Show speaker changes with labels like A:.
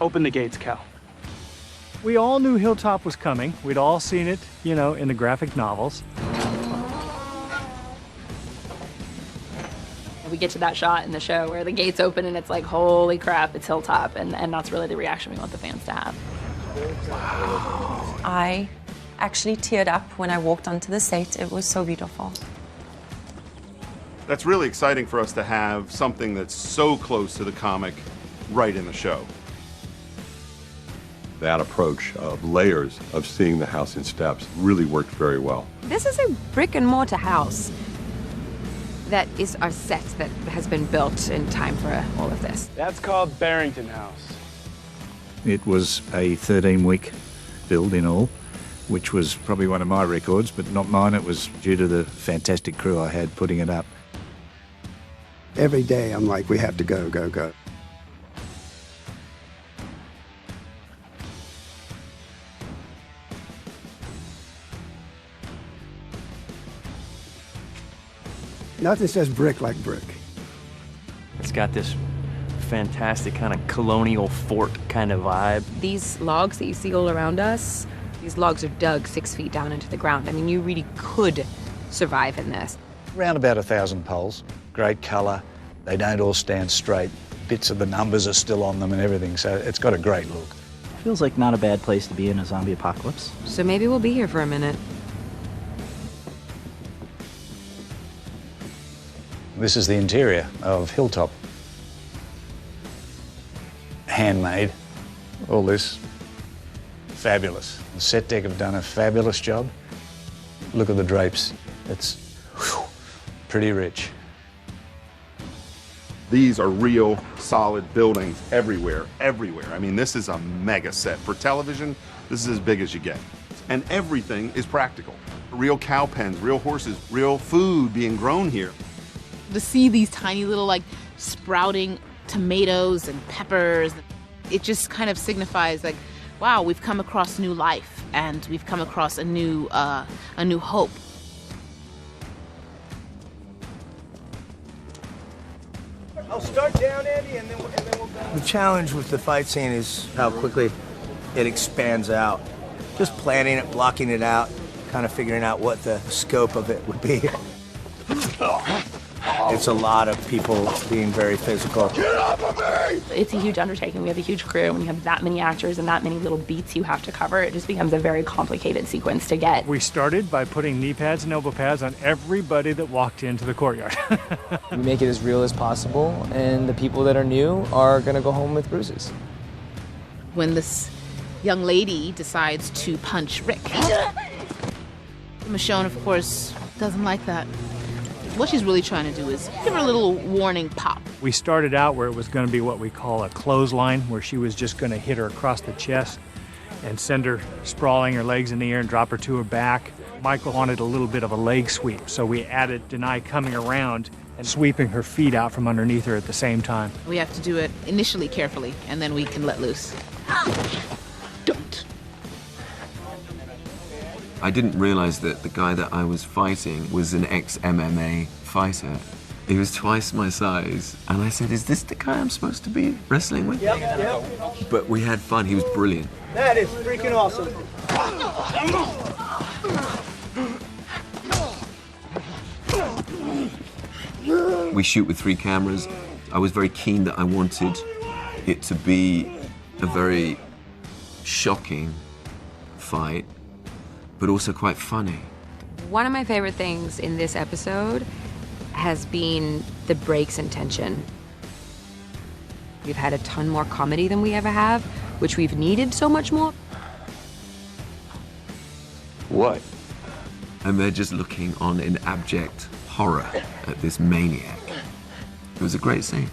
A: Open the gates, Cal.
B: We all knew Hilltop was coming. We'd all seen it, you know, in the graphic novels.
C: We get to that shot in the show where the gates open and it's like, holy crap, it's Hilltop. And that's really the reaction we want the fans to have.
D: Wow. I actually teared up when I walked onto the set. It was so beautiful.
E: That's really exciting for us to have something that's so close to the comic right in the show.
F: That approach of layers of seeing the house in steps really worked very well.
G: This is a brick and mortar house that is our set that has been built in time for all of this.
A: That's called Barrington House.
H: It was a 13-week build in all, which was probably one of my records, but not mine. It was due to the fantastic crew I had putting it up.
I: Every day I'm like, we have to go, go, go. Nothing says brick like brick.
J: It's got this fantastic kind of colonial fort kind of vibe.
G: These logs that you see all around us, these logs are dug 6 feet down into the ground. I mean, you really could survive in this.
K: Around about 1,000 poles, great colour. They don't all stand straight. Bits of the numbers are still on them and everything, so it's got a great look.
L: Feels like not a bad place to be in a zombie apocalypse.
G: So maybe we'll be here for a minute.
K: This is the interior of Hilltop. Handmade. All this. Fabulous. The set deck have done a fabulous job. Look at the drapes. It's pretty rich.
E: These are real, solid buildings everywhere, everywhere. I mean, this is a mega set. For television, this is as big as you get. And everything is practical. Real cow pens, real horses, real food being grown here.
M: To see these tiny little, like, sprouting tomatoes and peppers, it just kind of signifies, like, wow, we've come across new life, and we've come across a new hope.
N: I'll start down, Andy, and then we'll go. The challenge with the fight scene is how quickly it expands out. Just planning it, blocking it out, kind of figuring out what the scope of it would be. It's a lot of people being very physical. Get off of me!
C: It's a huge undertaking. We have a huge crew. When you have that many actors and that many little beats you have to cover, it just becomes a very complicated sequence to get.
B: We started by putting knee pads and elbow pads on everybody that walked into the courtyard.
O: We make it as real as possible, and the people that are new are going to go home with bruises.
M: When this young lady decides to punch Rick, Michonne, of course, doesn't like that. What she's really trying to do is give her a little warning pop.
B: We started out where it was going to be what we call a clothesline, where she was just going to hit her across the chest and send her sprawling, her legs in the air, and drop her to her back. Michael wanted a little bit of a leg sweep, so we added Denai coming around and sweeping her feet out from underneath her at the same time.
M: We have to do it initially carefully, and then we can let loose. Don't.
P: I didn't realize that the guy that I was fighting was an ex-MMA fighter. He was twice my size, and I said, is this the guy I'm supposed to be wrestling with?
N: Yep.
P: But we had fun. He was brilliant.
N: That is freaking awesome.
P: We shoot with 3 cameras. I was very keen that I wanted it to be a very shocking fight, but also quite funny.
G: One of my favorite things in this episode has been the breaks in tension. We've had a ton more comedy than we ever have, which we've needed so much more.
P: What? And they're just looking on in abject horror at this maniac. It was a great scene.